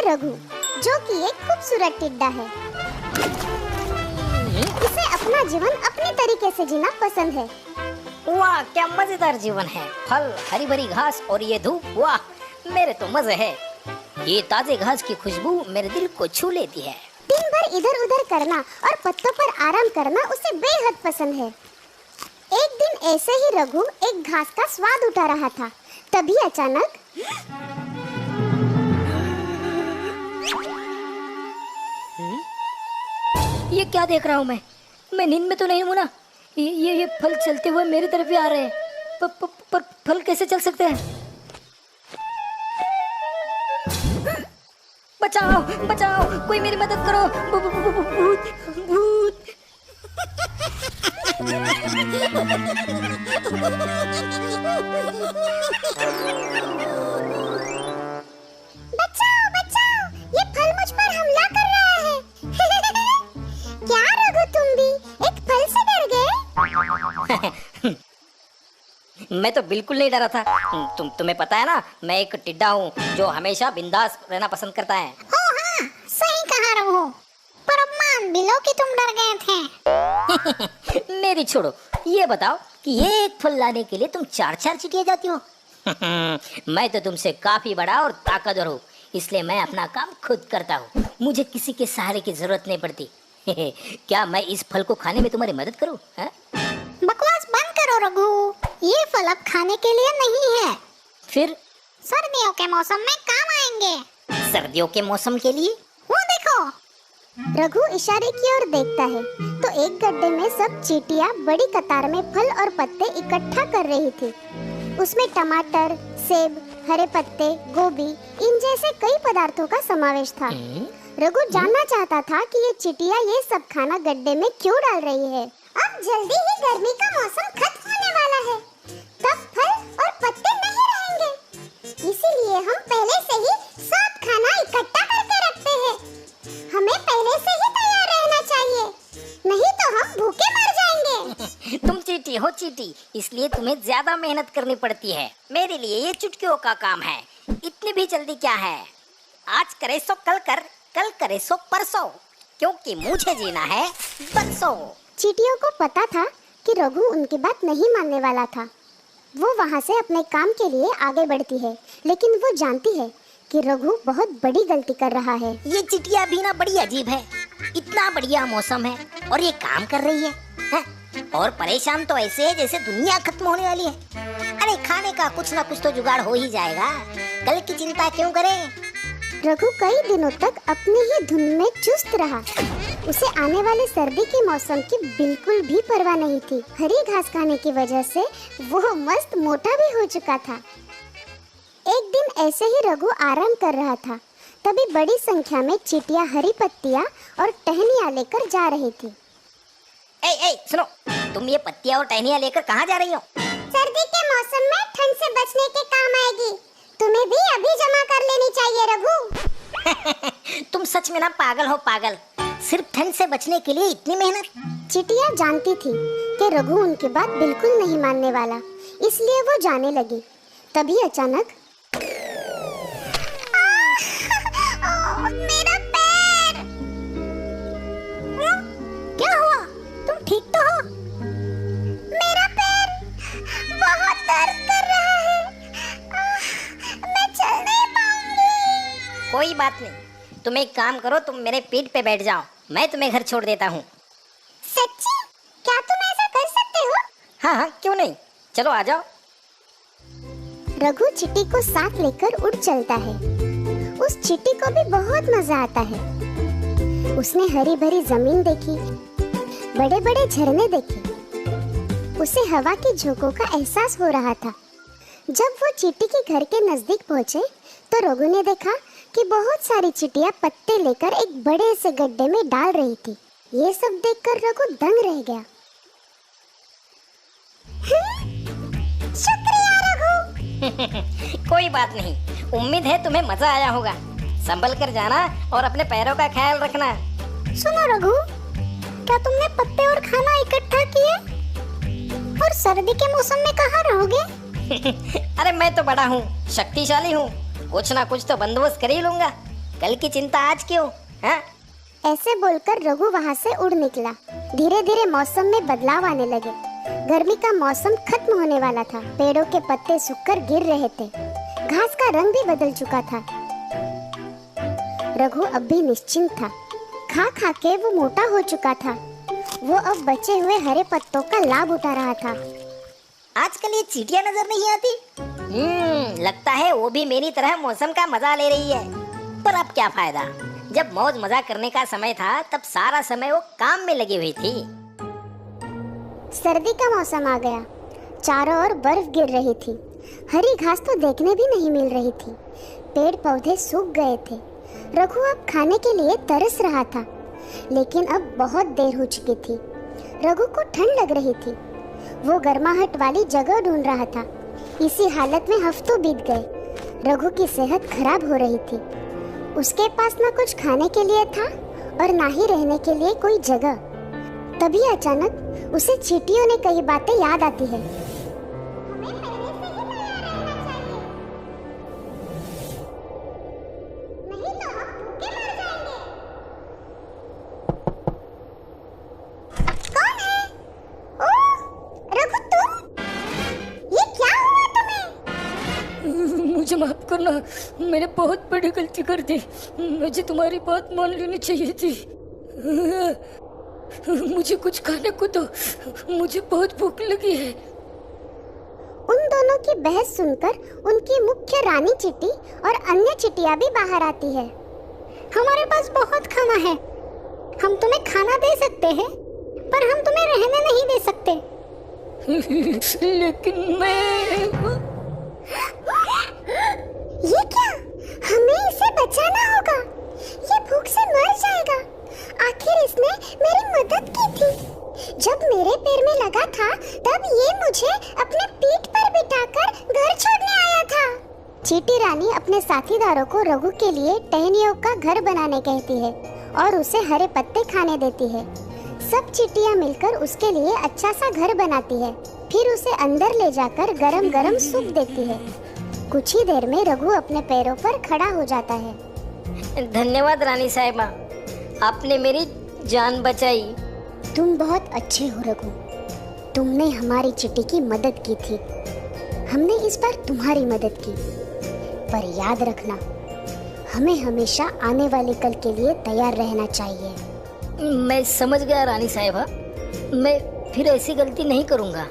रघु, जो कि एक खूबसूरत टिड्डा है। इसे अपना जीवन अपने तरीके से जीना पसंद है। वाह, क्या मजेदार जीवन है। फल, हरी भरी घास और ये धूप, वाह मेरे तो मजे है। ये ताजे घास की खुशबू मेरे दिल को छू लेती है। दिन भर इधर उधर करना और पत्तों पर आराम करना उसे बेहद पसंद है। एक दिन ऐसे ही रघु एक घास का स्वाद उठा रहा था, तभी अचानक ये क्या देख रहा हूँ मैं नींद में तो नहीं हूँ ना। ये फल चलते हुए मेरी तरफ ही आ रहे हैं। पर फल कैसे चल सकते हैं? बचाओ बचाओ, कोई मेरी मदद करो। भूत भूत। बचाओ बचाओ, ये फल मुझ पर हमला कर रहा है। क्या रघु, तुम भी एक फल से डर गए? मैं तो बिल्कुल नहीं डरा था। तुम्हें पता है ना, मैं एक टिड्डा हूँ जो हमेशा बिंदास रहना पसंद करता है। ओ हाँ, सही कहा रघु, पर अब मान भी लो कि तुम डर गए थे। मेरी छोड़ो, ये बताओ कि ये एक फल लाने के लिए तुम 4-4 चीटियां जाती हो। मैं तो तुमसे काफी बड़ा और ताकतवर हूँ, इसलिए मैं अपना काम खुद करता हूँ। मुझे किसी के सहारे की जरूरत नहीं पड़ती। क्या मैं इस फल को खाने में तुम्हारी मदद करूँ? बकवास बंद करो रघु, ये फल अब खाने के लिए नहीं है। फिर सर्दियों के मौसम में काम आएंगे। सर्दियों के मौसम के लिए? वो देखो। रघु इशारे की ओर देखता है तो एक गड्ढे में सब चींटियां बड़ी कतार में फल और पत्ते इकट्ठा कर रही थी। उसमें टमाटर, सेब, हरे पत्ते, गोभी, इन जैसे कई पदार्थों का समावेश था। रघु जानना चाहता था कि ये चींटियां ये सब खाना गड्ढे में क्यों डाल रही है। अब जल्दी ही गर्मी का मौसम खत्म होने वाला है, तब फल और पत्ते नहीं रहेंगे, इसीलिए हम पहले से ही सब खाना इकट्ठा करके रखते हैं। हमें पहले से ही तैयार रहना चाहिए, नहीं तो हम भूखे मर जाएंगे। तुम चींटी हो चींटी, इसलिए तुम्हें ज्यादा मेहनत करनी पड़ती है। मेरे लिए ये चुटकियों का काम है। इतनी भी जल्दी क्या है? आज करे सो कल कर, कल करे सो परसों, क्योंकि मुझे जीना है बरसों। चींटियों को पता था कि रघु उनकी बात नहीं मानने वाला था। वो वहाँ से अपने काम के लिए आगे बढ़ती है, लेकिन वो जानती है कि रघु बहुत बड़ी गलती कर रहा है। ये चिटिया भी ना बड़ी अजीब है। इतना बढ़िया मौसम है और ये काम कर रही है? और परेशान तो ऐसे है जैसे दुनिया खत्म होने वाली है। अरे खाने का कुछ ना कुछ तो जुगाड़ हो ही जाएगा, कल की चिंता क्यों करें? रघु कई दिनों तक अपनी ही धुन में चुस्त रहा। उसे आने वाले सर्दी के मौसम की बिल्कुल भी परवाह नहीं थी। हरी घास खाने की वजह से वो मस्त मोटा भी हो चुका था। एक दिन ऐसे ही रघु आराम कर रहा था, तभी बड़ी संख्या में चींटियां हरी पत्तियां और टहनियां लेकर जा रही थी। ए सुनो, तुम ये पत्तियां और टहनियां लेकर कहाँ जा रही हो? सर्दी के मौसम में ठंड से बचने के काम आएगी। तुम्हें भी अभी जमा कर लेनी चाहिए रघु। तुम सच में ना पागल हो पागल, सिर्फ ठंड से बचने के लिए इतनी मेहनत। चींटियां जानती थी कि रघु उनकी बात बिल्कुल नहीं मानने वाला, इसलिए वो जाने लगी। तभी अचानक मेरा पैर! क्या हुआ? तुम ठीक तो हो? मेरा पैर बहुत दर्द कर रहा है। मैं चल नहीं पाऊंगी। कोई बात नहीं, तुम एक काम करो, तुम मेरे पीठ पे बैठ जाओ, मैं तुम्हें घर छोड़ देता हूँ। सच्ची? क्या तुम ऐसा कर सकते हो? हाँ, क्यों नहीं, चलो आ जाओ। रघु चींटी को साथ लेकर उड़ चलता है। उस चींटी को भी बहुत मजा आता है। उसने हरी भरी जमीन देखी, बड़े बड़े झरने देखे। उसे हवा की झोंकों का एहसास हो रहा था। जब वो चींटी के घर के नजदीक पहुंचे तो रघु ने देखा कि बहुत सारी चींटियां पत्ते लेकर एक बड़े से गड्ढे में डाल रही थी। ये सब देखकर रघु दंग रह गया। शुक्रिया रघु। कोई बात नहीं, उम्मीद है तुम्हें मजा आया होगा। संभल कर जाना और अपने पैरों का ख्याल रखना। सुनो रघु, क्या तुमने पत्ते और खाना इकट्ठा किए? और सर्दी के मौसम में कहाँ रहोगे? अरे मैं तो बड़ा हूँ, शक्तिशाली हूँ, कुछ ना कुछ तो बंदोबस्त कर ही लूंगा। कल की चिंता आज क्यों? हाँ? ऐसे बोलकर रघु वहाँ से उड़ निकला। धीरे धीरे मौसम में बदलाव आने लगे। गर्मी का मौसम खत्म होने वाला था। पेड़ों के पत्ते सूखकर गिर रहे थे। घास का रंग भी बदल चुका था। रघु अब भी निश्चिंत था। खा खा के वो मोटा हो चुका था। वो अब बचे हुए हरे पत्तों का लाभ उठा रहा था। आजकल ये चींटियां नजर नहीं आती। लगता है वो भी मेरी तरह मौसम का मजा ले रही है। पर अब क्या फायदा, जब मौज मजा करने का समय था तब सारा समय वो काम में लगी हुई थी। सर्दी का मौसम आ गया। चारों ओर बर्फ गिर रही थी। हरी घास तो देखने भी नहीं मिल रही थी। पेड़ पौधे सूख गए थे। रघु अब खाने के लिए तरस रहा था, लेकिन अब बहुत देर हो चुकी थी। रघु को ठंड लग रही थी। वो गर्माहट वाली जगह ढूंढ रहा था। इसी हालत में हफ्तों बीत गए। रघु की सेहत खराब हो रही थी। उसके पास न कुछ खाने के लिए था और ना ही रहने के लिए कोई जगह। तभी अचानक उसे चींटियों ने कई बातें याद आती है। हमें पहले से ही तैयार रहना चाहिए, नहीं तो हम भूखे मर जाएंगे। कौन है? ओह, रघु तुम? ये क्या हुआ तुम्हें? मुझे माफ करना, मैंने बहुत बड़ी गलती कर दी। मुझे तुम्हारी बात मान लेनी चाहिए थी। मुझे कुछ खाने को दो, मुझे बहुत भूख लगी है। उन दोनों की बहस सुनकर उनकी मुख्य रानी चींटी और अन्य चींटियां भी बाहर आती है। हमारे पास बहुत खाना है। हम तुम्हें खाना दे सकते हैं, पर हम तुम्हें रहने नहीं दे सकते। लेकिन मैं... ये क्या? हमें इसे बचाना होगा। ये भूख से मर जाएगा। आखिर इसने मेरी मदद की थी। जब मेरे पैर में लगा था तब ये मुझे अपने पीठ पर बिठाकर घर छोड़ने आया था। चींटी रानी अपने साथीदारों को रघु के लिए टहनियों का घर बनाने कहती है और उसे हरे पत्ते खाने देती है। सब चींटियां मिलकर उसके लिए अच्छा सा घर बनाती है। फिर उसे अंदर ले जाकर गरम गरम सूप देती है। कुछ ही देर में रघु अपने पैरों पर खड़ा हो जाता है। धन्यवाद रानी साहिबा, आपने मेरी जान बचाई। तुम बहुत अच्छे हो रघु। तुमने हमारी चींटी की मदद की थी। हमने इस बार तुम्हारी मदद की। पर याद रखना, हमें हमेशा आने वाले कल के लिए तैयार रहना चाहिए। मैं समझ गया रानी साहिबा, मैं फिर ऐसी गलती नहीं करूँगा।